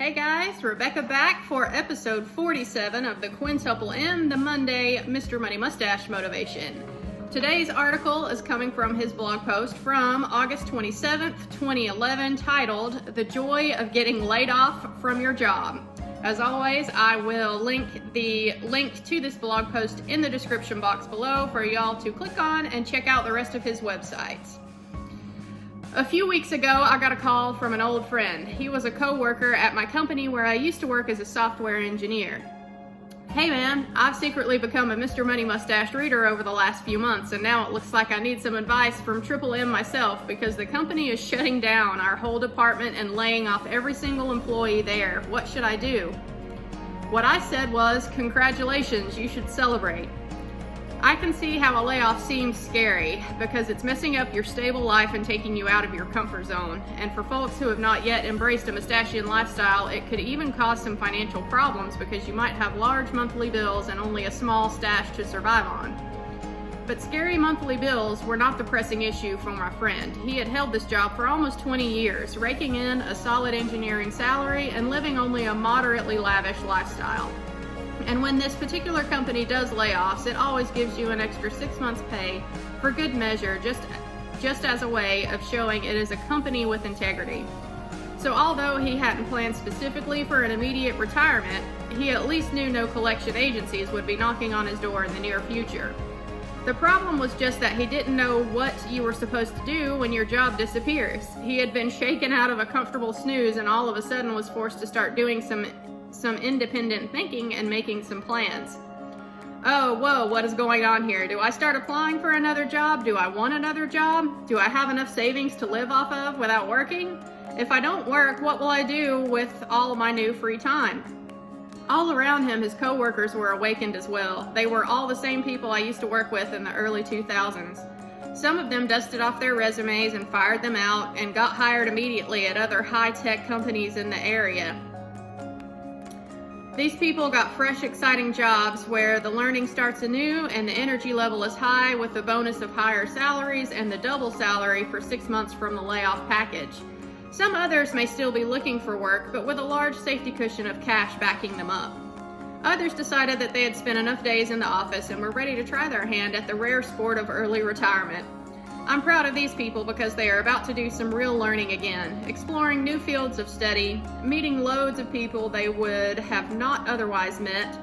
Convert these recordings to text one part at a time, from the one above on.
Hey guys, Rebecca back for episode 47 of the Quintuple M, the Monday Mr. Money Mustache Motivation. Today's article is coming from his blog post from August 27th, 2011, titled, The Joy of Getting Laid Off from Your Job. As always, I will link the link to this blog post in the description box below for y'all to click on and check out the rest of his websites. A few weeks ago, I got a call from an old friend. He was a co-worker at my company where I used to work as a software engineer. Hey man, I've secretly become a Mr. Money Mustache reader over the last few months, and now it looks like I need some advice from Triple M myself because the company is shutting down our whole department and laying off every single employee there. What should I do? What I said was, congratulations, you should celebrate. I can see how a layoff seems scary because it's messing up your stable life and taking you out of your comfort zone. And for folks who have not yet embraced a mustachian lifestyle, it could even cause some financial problems because you might have large monthly bills and only a small stash to survive on. But scary monthly bills were not the pressing issue for my friend. He had held this job for almost 20 years, raking in a solid engineering salary and living only a moderately lavish lifestyle. And when this particular company does layoffs, it always gives you an extra 6 months pay for good measure, just as a way of showing it is a company with integrity. So although he hadn't planned specifically for an immediate retirement, he at least knew no collection agencies would be knocking on his door in the near future. The problem was just that he didn't know what you were supposed to do when your job disappears. He had been shaken out of a comfortable snooze and all of a sudden was forced to start doing some independent thinking and making some plans. Oh, whoa, what is going on here? Do I start applying for another job? Do I want another job? Do I have enough savings to live off of without working? If I don't work, what will I do with all of my new free time? All around him, his co-workers were awakened as well. They were all the same people I used to work with in the early 2000s. Some of them dusted off their resumes and fired them out and got hired immediately at other high-tech companies in the area. These people got fresh, exciting jobs where the learning starts anew and the energy level is high with the bonus of higher salaries and the double salary for 6 months from the layoff package. Some others may still be looking for work, but with a large safety cushion of cash backing them up. Others decided that they had spent enough days in the office and were ready to try their hand at the rare sport of early retirement. I'm proud of these people because they are about to do some real learning again, exploring new fields of study, meeting loads of people they would have not otherwise met,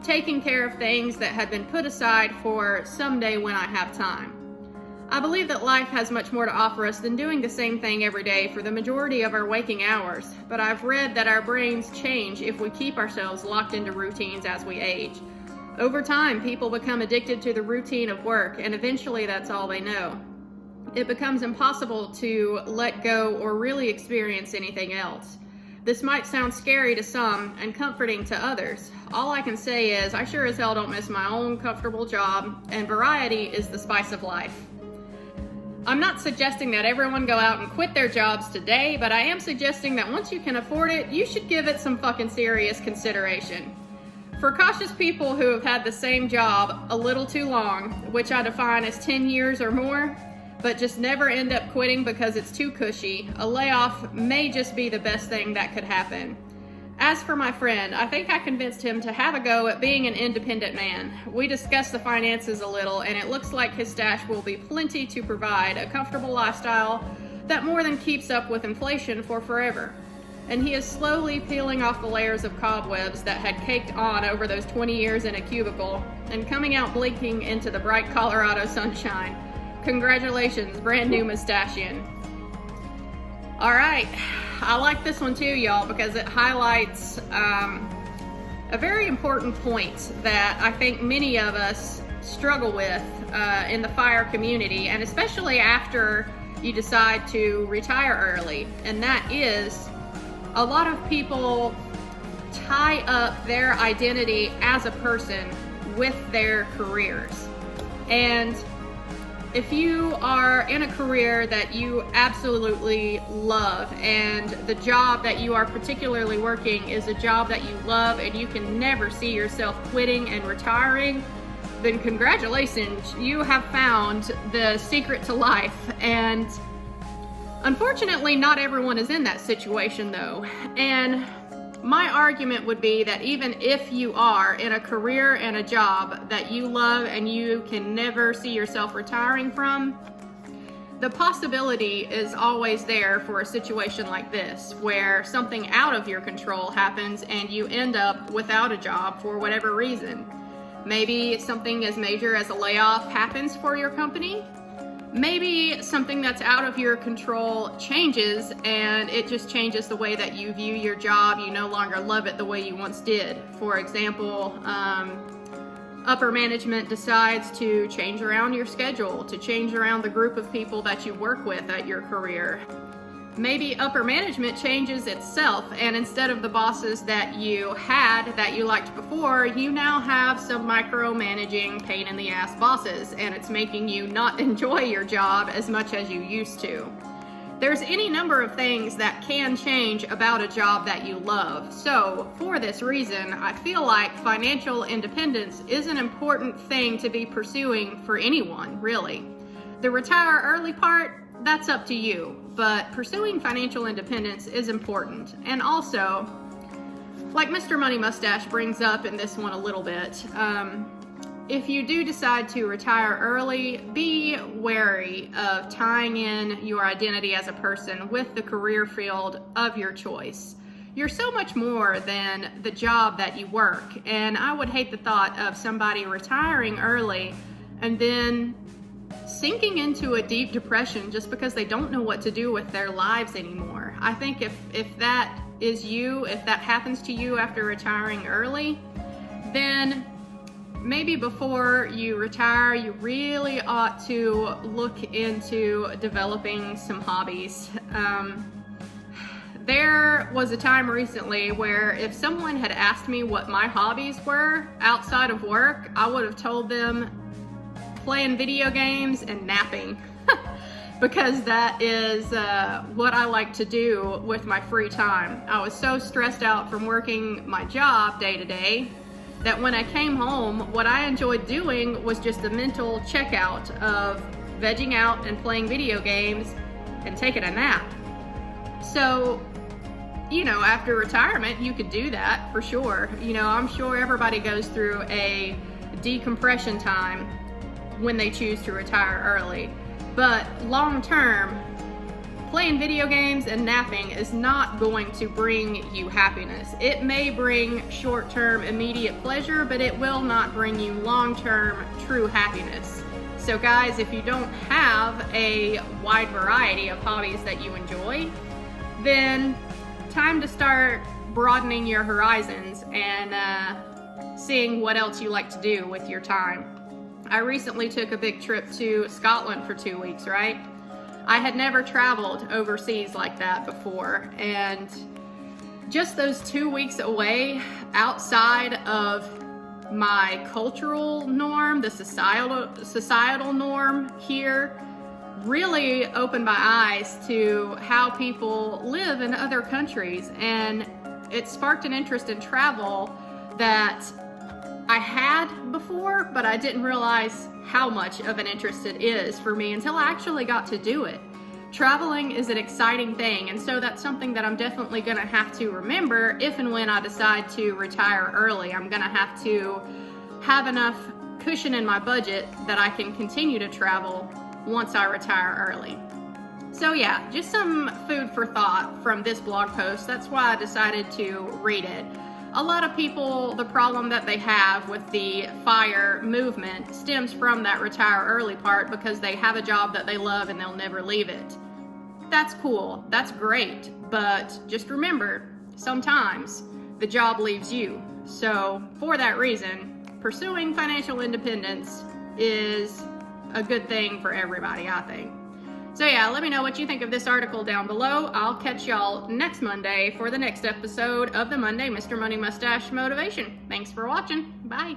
taking care of things that had been put aside for someday when I have time. I believe that life has much more to offer us than doing the same thing every day for the majority of our waking hours, but I've read that our brains change if we keep ourselves locked into routines as we age. Over time, people become addicted to the routine of work, and eventually that's all they know. It becomes impossible to let go or really experience anything else. This might sound scary to some and comforting to others. All I can say is I sure as hell don't miss my own comfortable job, and variety is the spice of life. I'm not suggesting that everyone go out and quit their jobs today, but I am suggesting that once you can afford it, you should give it some fucking serious consideration. For cautious people who have had the same job a little too long, which I define as 10 years or more, but just never end up quitting because it's too cushy, a layoff may just be the best thing that could happen. As for my friend, I think I convinced him to have a go at being an independent man. We discussed the finances a little, and it looks like his stash will be plenty to provide a comfortable lifestyle that more than keeps up with inflation for forever. And he is slowly peeling off the layers of cobwebs that had caked on over those 20 years in a cubicle and coming out blinking into the bright Colorado sunshine. Congratulations, brand new mustachian. All right, I like this one too, y'all, because it highlights a very important point that I think many of us struggle with in the FIRE community, and especially after you decide to retire early, and that is a lot of people tie up their identity as a person with their careers. And if you are in a career that you absolutely love and the job that you are particularly working is a job that you love and you can never see yourself quitting and retiring, then congratulations, you have found the secret to life. And unfortunately, not everyone is in that situation though. And My argument would be that even if you are in a career and a job that you love and you can never see yourself retiring from, the possibility is always there for a situation like this, where something out of your control happens and you end up without a job for whatever reason. Maybe something as major as a layoff happens for your company. Maybe something that's out of your control changes and it just changes the way that you view your job. You no longer love it the way you once did. For example, upper management decides to change around your schedule, to change around the group of people that you work with at your career. Maybe upper management changes itself, and instead of the bosses that you had that you liked before, you now have some micromanaging pain in the ass bosses, and it's making you not enjoy your job as much as you used to. There's any number of things that can change about a job that you love. So for this reason, I feel like financial independence is an important thing to be pursuing for anyone, really. The retire early part, that's up to you, but pursuing financial independence is important. And also, like Mr. Money Mustache brings up in this one a little bit, if you do decide to retire early, be wary of tying in your identity as a person with the career field of your choice. You're so much more than the job that you work, and I would hate the thought of somebody retiring early and then sinking into a deep depression just because they don't know what to do with their lives anymore. I think if that is you, if that happens to you after retiring early, then maybe before you retire, you really ought to look into developing some hobbies. There was a time recently where if someone had asked me what my hobbies were outside of work, I would have told them playing video games and napping because that is what I like to do with my free time. I was so stressed out from working my job day to day that when I came home, what I enjoyed doing was just a mental checkout of vegging out and playing video games and taking a nap. So, you know, after retirement, you could do that for sure. You know, I'm sure everybody goes through a decompression time when they choose to retire early. But long term, playing video games and napping is not going to bring you happiness. It may bring short-term immediate pleasure, but it will not bring you long-term true happiness. So guys, if you don't have a wide variety of hobbies that you enjoy, then time to start broadening your horizons and seeing what else you like to do with your time. I recently took a big trip to Scotland for 2 weeks, right? I had never traveled overseas like that before, and just those 2 weeks away outside of my cultural norm, the societal norm here, really opened my eyes to how people live in other countries, and it sparked an interest in travel that I had before, but I didn't realize how much of an interest it is for me until I actually got to do it. Traveling is an exciting thing, and so that's something that I'm definitely gonna have to remember if and when I decide to retire early. I'm gonna have to have enough cushion in my budget that I can continue to travel once I retire early. So yeah, just some food for thought from this blog post. That's why I decided to read it. A lot of people, the problem that they have with the FIRE movement stems from that retire early part because they have a job that they love and they'll never leave it. That's cool, that's great, but just remember, sometimes the job leaves you. So for that reason, pursuing financial independence is a good thing for everybody, I think. So yeah, let me know what you think of this article down below. I'll catch y'all next Monday for the next episode of the Monday Mr. Money Mustache Motivation. Thanks for watching. Bye.